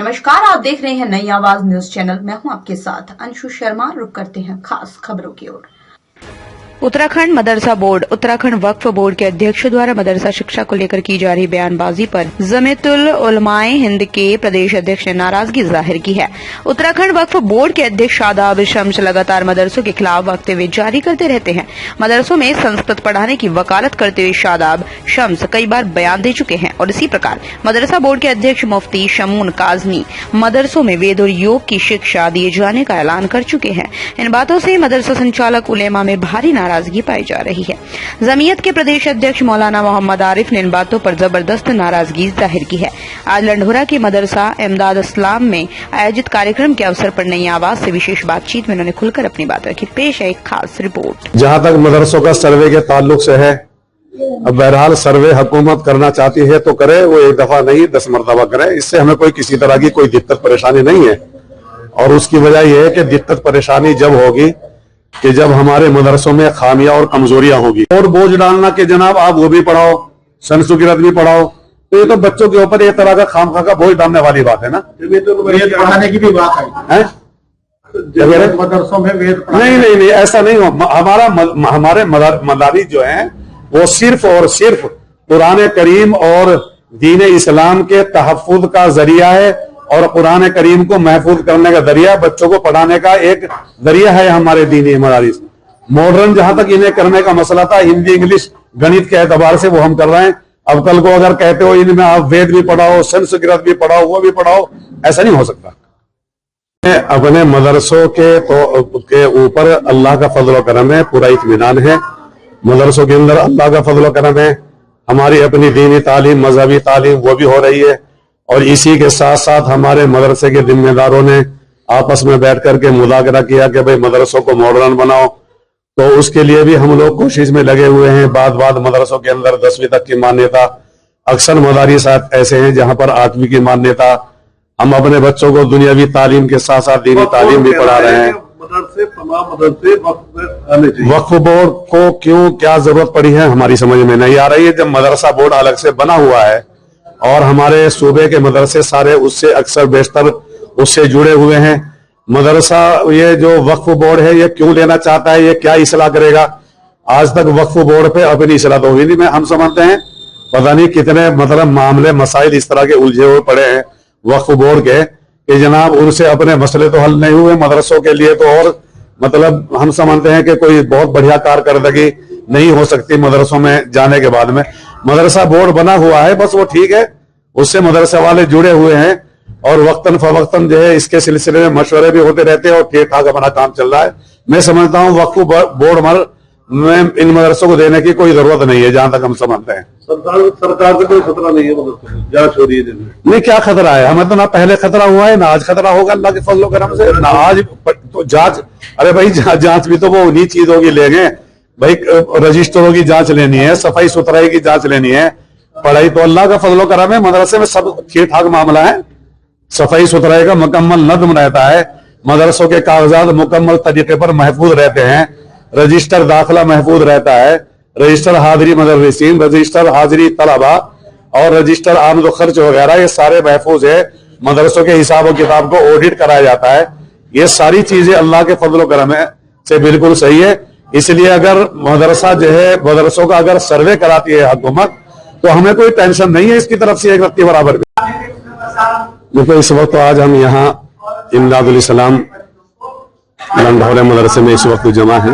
नमस्कार, आप देख रहे हैं नई आवाज न्यूज चैनल। मैं हूं आपके साथ अंशु शर्मा। रुक करते हैं खास खबरों की ओर। उत्तराखंड मदरसा बोर्ड उत्तराखंड वक्फ बोर्ड के अध्यक्ष द्वारा मदरसा शिक्षा को लेकर की जा रही बयानबाजी पर जमीयतुल उलमाए हिंद के प्रदेश अध्यक्ष ने नाराजगी जाहिर की है। उत्तराखंड वक्फ बोर्ड के अध्यक्ष शादाब शम्स लगातार मदरसों के खिलाफ वक्तव्य जारी करते रहते हैं। मदरसों में संस्कृत पढ़ाने की वकालत करते हुए शादाब शम्स कई बार बयान दे चुके हैं और इसी प्रकार मदरसा बोर्ड के अध्यक्ष मुफ्ती शमून काजनी मदरसों में वेद और योग की शिक्षा दिए जाने का ऐलान कर चुके हैं। इन बातों से मदरसा संचालक उलेमा में भारी नाराजगी पाई जा रही है। जमीयत के प्रदेश अध्यक्ष मौलाना मोहम्मद आरिफ ने इन बातों पर जबरदस्त नाराजगी जाहिर की है। आज लंढोरा के मदरसा इमदाद इस्लाम में आयोजित कार्यक्रम के अवसर पर नई आवाज से विशेष बातचीत में उन्होंने खुलकर अपनी बात रखी। पेश है एक खास रिपोर्ट। जहां तक मदरसों का सर्वे के ताल्लुक से है, अब बहरहाल सर्वे हुकूमत करना चाहती है तो करे, वो एक दफा नहीं 10 मरतबा करे। इससे हमें कोई किसी तरह की कोई दिक्कत परेशानी नहीं है। और उसकी वजह यह है कि दिक्कत परेशानी जब होगी कि जब हमारे मदरसों में खामियां और कमजोरियां होगी। और बोझ डालना कि जनाब आप वो भी पढ़ाओ, संस्कृत भी पढ़ाओ, तो ये तो बच्चों के ऊपर एक तरह का खामखा का बोझ डालने वाली बात है ना। पढ़ाने की भी बात आई है मदरसों में वेद नहीं, ऐसा नहीं हो। हमारे मदारिस जो हैं वो सिर्फ और सिर्फ कुरान करीम और दीन इस्लाम के तहफ्फुज़ का जरिया है और कुरान करीम को महफूज करने का जरिया, बच्चों को पढ़ाने का एक जरिया है हमारे दीनी मदारिस। मॉडर्न जहां तक इन्हें करने का मसला था, हिंदी इंग्लिश गणित के एतबार से वो हम कर रहे हैं। अब कल को अगर कहते हो इनमें आप वेद भी पढ़ाओ, संस्कृत भी पढ़ाओ, वो भी पढ़ाओ, ऐसा नहीं हो सकता। अपने मदरसों के ऊपर अल्लाह का फजल करम है, पूरा इत्मीनान है। मदरसों के अंदर अल्लाह का फजल करम है। हमारी अपनी दीनी तालीम, मजहबी तालीम वो भी हो रही है। और इसी के साथ साथ हमारे मदरसे के जिम्मेदारों ने आपस में बैठ करके मुज़ाकरा किया कि भाई मदरसों को मॉडर्न बनाओ, तो उसके लिए भी हम लोग कोशिश में लगे हुए हैं। बाद मदरसों के अंदर 10वीं तक की मान्यता, अक्सर मदारिस ऐसे हैं जहां पर 8वीं की मान्यता। हम अपने बच्चों को दुनियावी तालीम के साथ साथ दीनी तालीम भी पढ़ा रहे हैं। वक्फ बोर्ड को क्यों क्या जरूरत पड़ी है हमारी समझ में नहीं आ रही है। जब मदरसा बोर्ड अलग से बना हुआ है और हमारे सूबे के मदरसे सारे उससे अक्सर बेशतर उससे जुड़े हुए हैं, मदरसा ये जो वक्फ बोर्ड है ये क्यों लेना चाहता है, ये क्या इस्लाह करेगा? आज तक वक्फ बोर्ड पे अपनी इस्लाह तो हुई नहीं। में हम समझते हैं पता नहीं कितने मतलब मामले मसाइल इस तरह के उलझे हुए पड़े हैं वक्फ बोर्ड के कि जनाब उनसे अपने मसले तो हल नहीं हुए। मदरसों के लिए तो और मतलब हम समझते हैं कि कोई बहुत बढ़िया कारकर्दगी नहीं हो सकती मदरसों में जाने के बाद में। मदरसा बोर्ड बना हुआ है, बस वो ठीक है, उससे मदरसा वाले जुड़े हुए हैं और वक्तन फवक्तन जो है इसके सिलसिले में मशवरे भी होते रहते हैं और ठीक ठाक अपना काम चल रहा है। मैं समझता हूँ वक्फ बोर्ड में इन मदरसों को देने की कोई जरूरत नहीं है जहां तक हम समझते हैं। सरकार से कोई खतरा नहीं है, जांच हो रही है। नहीं, क्या खतरा है? हमें तो ना पहले खतरा हुआ है ना आज खतरा होगा अल्लाह के फजल करम से। ना आज तो जांच, अरे भाई जांच भी तो वो उन्हीं चीजों की लेंगे भाई, रजिस्टरों की जांच लेनी है, सफाई सुथराई की जांच लेनी है। पढ़ाई तो अल्लाह का फजल करम है, मदरसे में सब ठीक ठाक मामला है। सफाई सुथराई का मुकम्मल नज़्म रहता है, मदरसों के कागजात मुकम्मल तरीके पर महफूज रहते हैं, रजिस्टर दाखिला महफूज रहता है, रजिस्टर हाजिरी मदरसीन, रजिस्टर हाजिरी तलबा और रजिस्टर आमद खर्च वगैरह ये सारे महफूज है। मदरसों के हिसाब और किताब को ऑडिट कराया जाता है। ये सारी चीजें अल्लाह के फजल करम से बिल्कुल सही है। इसलिए अगर मदरसा जो है मदरसों का अगर सर्वे कराती है हुकूमत तो हमें कोई टेंशन नहीं है इसकी तरफ से एक रत्ती बराबर भी। देखो इस वक्त आज हम यहाँ इमदादुल इस्लाम लंढोरे मदरसे में इस वक्त जमा है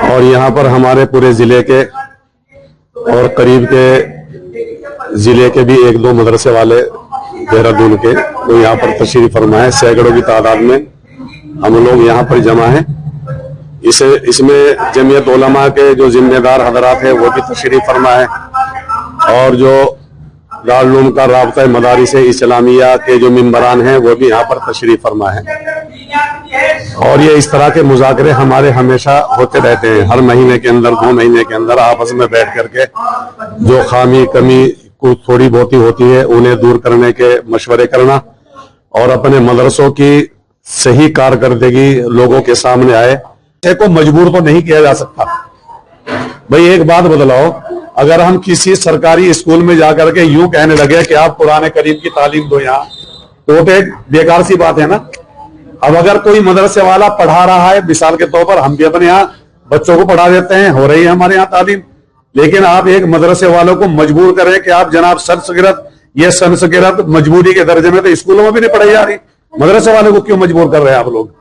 और यहाँ पर हमारे पूरे जिले के और करीब के जिले के भी 1-2 मदरसे वाले देहरादून के तो यहाँ पर तशरीफ फरमा है। सैकड़ों की तादाद में हम लोग यहाँ पर जमा है। इसमें जमीयत उलमा के जो जिम्मेदार हजरात है वो भी तशरीफ फरमा है और जो दारुल उलूम का राब्ता मदारिस इस्लामिया के जो मिंबरान हैं वो भी यहाँ पर तशरीफ फरमा है। और ये इस तरह के मुज़ाकरे हमारे हमेशा होते रहते हैं। हर महीने के अंदर 2 महीने के अंदर आपस में बैठ करके जो खामी कमी कुछ थोड़ी बहुत होती है उन्हें दूर करने के मशवरे करना और अपने मदरसों की सही कारकर्दगी लोगों के सामने आए। को मजबूर तो नहीं किया जा सकता। भाई एक बात बदलाओ, अगर हम किसी सरकारी स्कूल में जाकर के यूं कहने लगे कि आप कुरान करीम की तालीम दो यहाँ तो वो तो एक बेकार सी बात है ना। अब अगर कोई मदरसे वाला पढ़ा रहा है, मिसाल के तौर पर हम भी अपने यहाँ बच्चों को पढ़ा देते हैं, हो रही है हमारे यहाँ तालीम, लेकिन आप एक मदरसे वालों को मजबूर करें कि आप जनाब संस्कृत, ये संस्कृत मजबूरी के दर्जे में तो स्कूलों में भी नहीं पढ़ाई जा रही, मदरसे वाले को क्यों मजबूर कर रहे हैं आप लोग?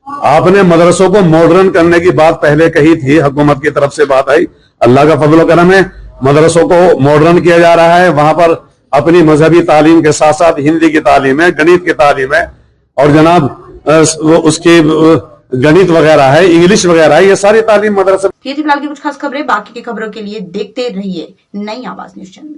आपने मदरसों को मॉडर्न करने की बात पहले कही थी, हुकूमत की तरफ से बात आई, अल्लाह का फजल करम है, मदरसों को मॉडर्न किया जा रहा है, वहां पर अपनी मजहबी तालीम के साथ साथ हिंदी की तालीम है, गणित की तालीम है, और जनाब उसकी गणित वगैरह है, इंग्लिश वगैरह है, ये सारी तालीम मदरसे। ये थी फिलहाल की कुछ खास खबरें। बाकी की खबरों के लिए देखते रहिए नई आवाज न्यूज चैनल।